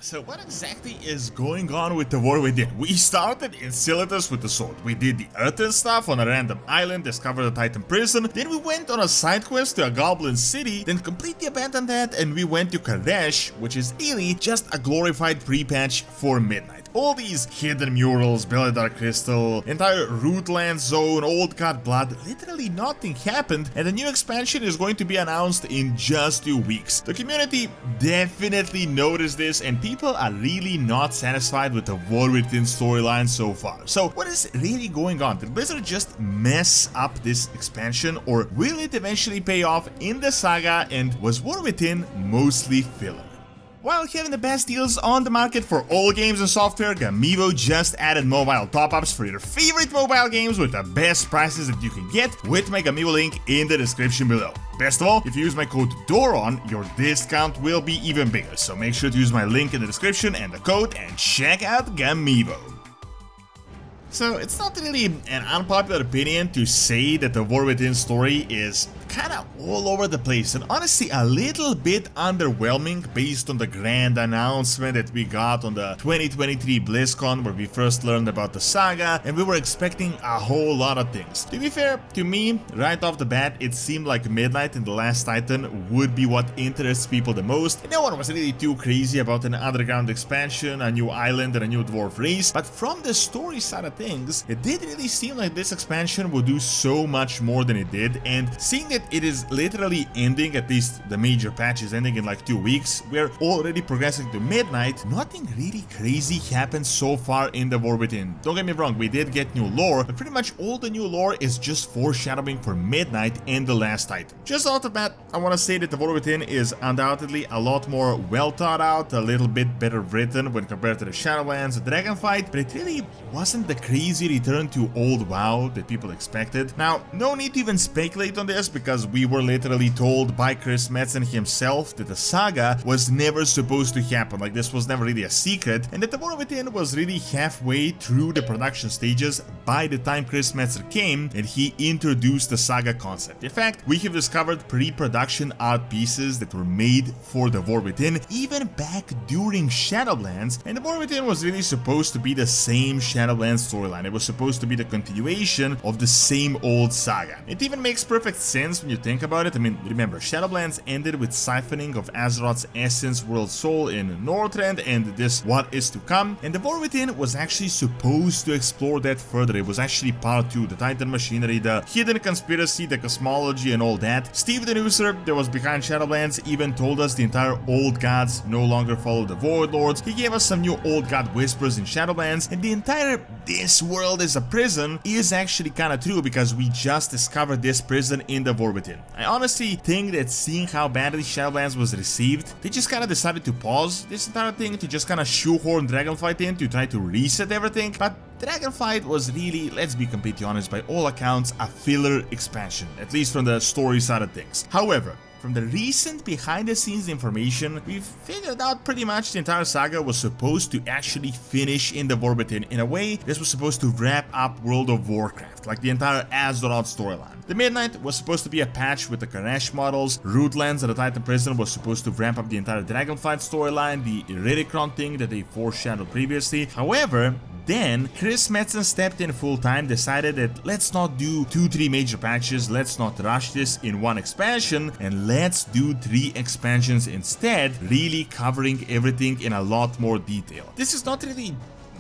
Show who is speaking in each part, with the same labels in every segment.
Speaker 1: So what exactly is going on with the war we did? We started in Silitus with the sword. We did the Earthen stuff on a random island, discovered the Titan prison, then we went on a side quest to a goblin city, then completely abandoned that and we went to Kadesh, which is really just a glorified pre-patch for Midnight. All these hidden murals, Belladar Crystal, entire Rootland zone, Old God Blood, literally nothing happened, and the new expansion is going to be announced in just 2 weeks. The community definitely noticed this, and people are really not satisfied with the War Within storyline so far. So what is really going on? Did Blizzard just mess up this expansion, or will it eventually pay off in the saga, and was War Within mostly filler? While having the best deals on the market for all games and software, Gamivo just added mobile top-ups for your favorite mobile games with the best prices that you can get with my Gamivo link in the description below. Best of all, if you use my code DORON, your discount will be even bigger, so make sure to use my link in the description and the code and check out Gamivo. So it's not really an unpopular opinion to say that the War Within story is kinda all over the place and honestly a little bit underwhelming based on the grand announcement that we got on the 2023 BlizzCon, where we first learned about the saga and we were expecting a whole lot of things. To be fair, to me, right off the bat, it seemed like Midnight and the Last Titan would be what interests people the most, and no one was really too crazy about an underground expansion, a new island and a new dwarf race, but from the story side of things, it did really seem like this expansion would do so much more than it did, and seeing that it is literally ending, at least the major patch is ending in like 2 weeks, we're already progressing to Midnight, nothing really crazy happened so far in the War Within. Don't get me wrong, we did get new lore, but pretty much all the new lore is just foreshadowing for Midnight and the Last Titan. Just off the bat, I want to say that the War Within is undoubtedly a lot more well thought out, a little bit better written when compared to the Shadowlands, the Dragonfight, but it really wasn't the crazy return to old WoW that people expected. Now, no need to even speculate on this because we were literally told by Chris Metzen himself that the saga was never supposed to happen, like this was never really a secret, and that the War Within was really halfway through the production stages by the time Chris Metzen came and he introduced the saga concept. In fact, we have discovered pre-production art pieces that were made for the War Within even back during Shadowlands, and the War Within was really supposed to be the same Shadowlands storyline. It was supposed to be the continuation of the same old saga. It even makes perfect sense when you think about it. I mean, remember, Shadowlands ended with siphoning of Azeroth's essence world soul in Northrend and this what is to come, and the War Within was actually supposed to explore that further. It was actually part 2, the Titan machinery, the hidden conspiracy, the cosmology and all that. Steve the Nooser, that was behind Shadowlands, even told us the entire old gods no longer follow the Void Lords. He gave us some new old god whispers in Shadowlands, and the entire this world is a prison is actually kinda true because we just discovered this prison in the War Within. I honestly think that seeing how badly Shadowlands was received, they just kinda decided to pause this entire thing to just kinda shoehorn Dragonfight in to try to reset everything, but Dragonfight was really, let's be completely honest, by all accounts a filler expansion, at least from the story side of things. However, from the recent behind-the-scenes information, we've figured out pretty much the entire saga was supposed to actually finish in the War Within. In a way, this was supposed to wrap up World of Warcraft, like the entire Azeroth storyline. The Midnight was supposed to be a patch with the Karesh models, Rootlands and the Titan Prison was supposed to ramp up the entire Dragonfight storyline, the Iridikron thing that they foreshadowed previously. However, then, Chris Metzen stepped in full-time, decided that let's not do 2-3 major patches, let's not rush this in one expansion, and let's do 3 expansions instead, really covering everything in a lot more detail. This is not really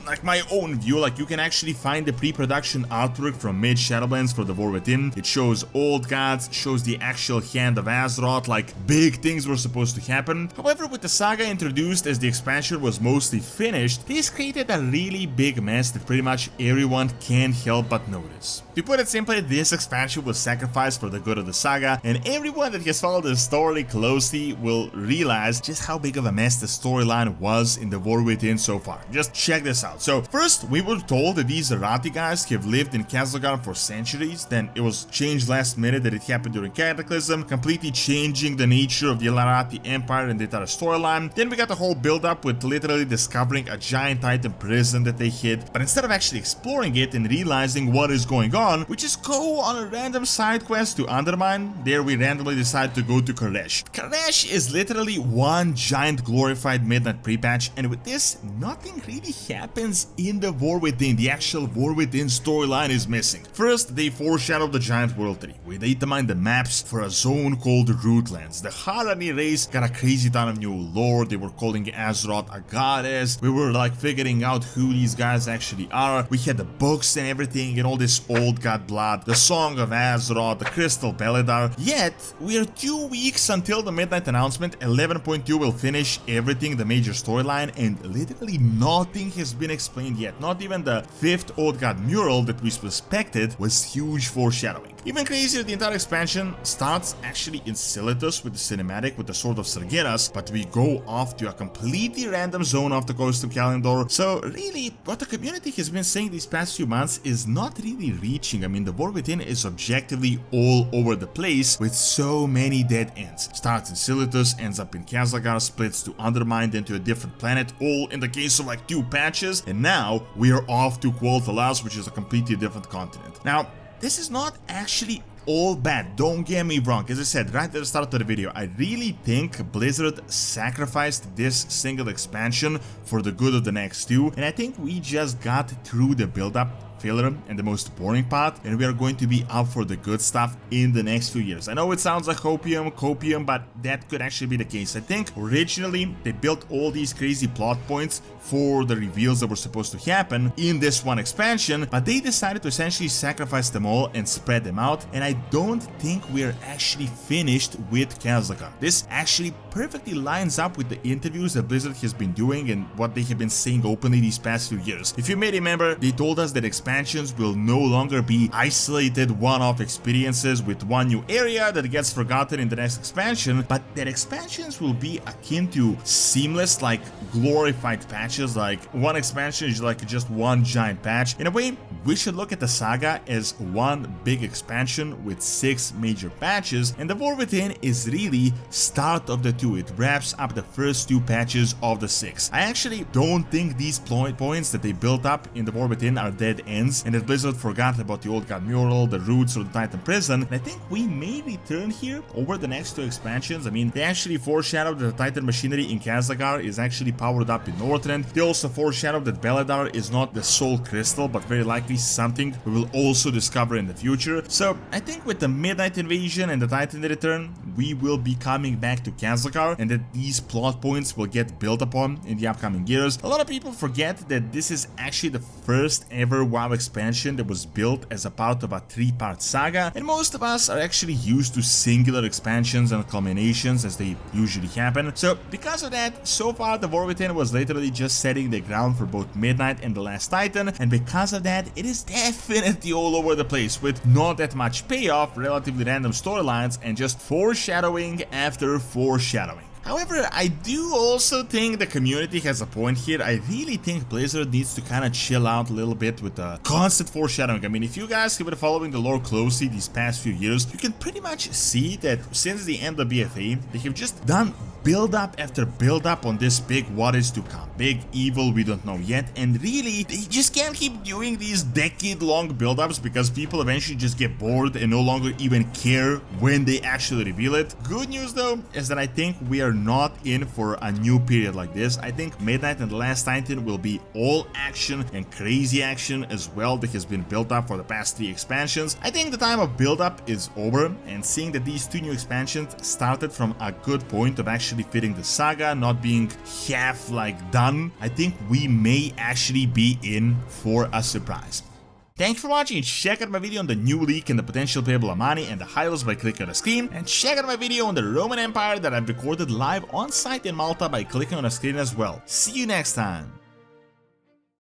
Speaker 1: like my own view, like you can actually find the pre-production artwork from mid Shadowlands for the War Within. It shows old gods, shows the actual hand of Azeroth, like big things were supposed to happen. However, with the saga introduced as the expansion was mostly finished, this created a really big mess that pretty much everyone can't help but notice. To put it simply, this expansion was sacrificed for the good of the saga, and everyone that has followed the story closely will realize just how big of a mess the storyline was in the War Within so far. Just check this out. out. So first, we were told that these Arathi guys have lived in Khazla-Gar for centuries, then it was changed last minute that it happened during Cataclysm, completely changing the nature of the Arathi Empire and the entire storyline. Then we got the whole build-up with literally discovering a giant Titan prison that they hid, but instead of actually exploring it and realizing what is going on, we just go on a random side quest to Undermine. There we randomly decide to go to Koresh. Koresh is literally one giant glorified Midnight pre-patch, and with this, nothing really happens in the War Within. The actual War Within storyline is missing. First, they foreshadowed the giant world tree. We datamined the maps for a zone called the Rootlands. The Harani race got a crazy ton of new lore. They were calling Azeroth a goddess. We were like figuring out who these guys actually are. We had the books and everything and all this old god blood, the Song of Azeroth, the Crystal Belladar. Yet, we are 2 weeks until the Midnight announcement. 11.2 will finish everything, the major storyline, and literally nothing has been explained yet. Not even the 5th Old God mural that we suspected was huge foreshadowing. Even crazier, the entire expansion starts actually in Silithus with the cinematic with the Sword of Sargeras, but we go off to a completely random zone off the coast of Kalimdor. So really, what the community has been saying these past few months is not really reaching. I mean, the War Within is objectively all over the place with so many dead ends. Starts in Silithus, ends up in Khazla-Gar, splits to Undermine, then to a different planet, all in the case of like 2 patches, and now we are off to Kualt Halas, which is a completely different continent. Now, this is not actually all bad, don't get me wrong. As I said right at the start of the video, I really think Blizzard sacrificed this single expansion for the good of the next 2, and I think we just got through the build-up filler and the most boring part, and we are going to be up for the good stuff in the next few years. I know it sounds like copium, but that could actually be the case. I think originally they built all these crazy plot points for the reveals that were supposed to happen in this one expansion, but they decided to essentially sacrifice them all and spread them out, and I don't think we're actually finished with Khazla-Gar. This actually perfectly lines up with the interviews that Blizzard has been doing and what they have been saying openly these past few years. If you may remember, they told us that expansions will no longer be isolated one-off experiences with one new area that gets forgotten in the next expansion, but that expansions will be akin to seamless, like glorified patches. Like one expansion is like just one giant patch. In a way, we should look at the saga as one big expansion with 6 major patches, and the War Within is really start of the 2. It wraps up the first 2 patches of the 6. I actually don't think these points that they built up in the War Within are dead ends, and that Blizzard forgot about the Old God mural, the roots, or the Titan prison. And I think we may return here over the next 2 expansions. I mean, they actually foreshadowed that the Titan machinery in Khazla-Gar is actually powered up in Northrend. They also foreshadowed that Belladar is not the Soul Crystal, but very likely something we will also discover in the future. So I think with the Midnight Invasion and the Titan return, we will be coming back to Khazla-Gar, and that these plot points will get built upon in the upcoming years. A lot of people forget that this is actually the first ever WoW expansion that was built as a part of a 3-part saga, and most of us are actually used to singular expansions and culminations as they usually happen. So because of that, so far the War Within was literally just setting the ground for both Midnight and the Last Titan, and because of that, it is definitely all over the place with not that much payoff, relatively random storylines, and just foreshadowing after foreshadowing. However, I do also think the community has a point here. I really think Blizzard needs to kind of chill out a little bit with the constant foreshadowing. I mean, if you guys have been following the lore closely these past few years, you can pretty much see that since the end of BFA, they have just done build up after build up on this big what is to come, big evil we don't know yet, and really they just can't keep doing these decade-long build-ups because people eventually just get bored and no longer even care when they actually reveal it. Good news though is that I think we are not in for a new period like this. I think Midnight and the Last Titan will be all action and crazy action as well that has been built up for the past 3 expansions. I think the time of build-up is over, and seeing that these 2 new expansions started from a good point of actually fitting the saga, not being half like done, I think we may actually be in for a surprise. Thanks for watching. Check out my video on the new leak and the potential playable Amani and the Hylos by clicking on the screen, and check out my video on the Roman Empire that I've recorded live on site in Malta by clicking on the screen as well. See you next time.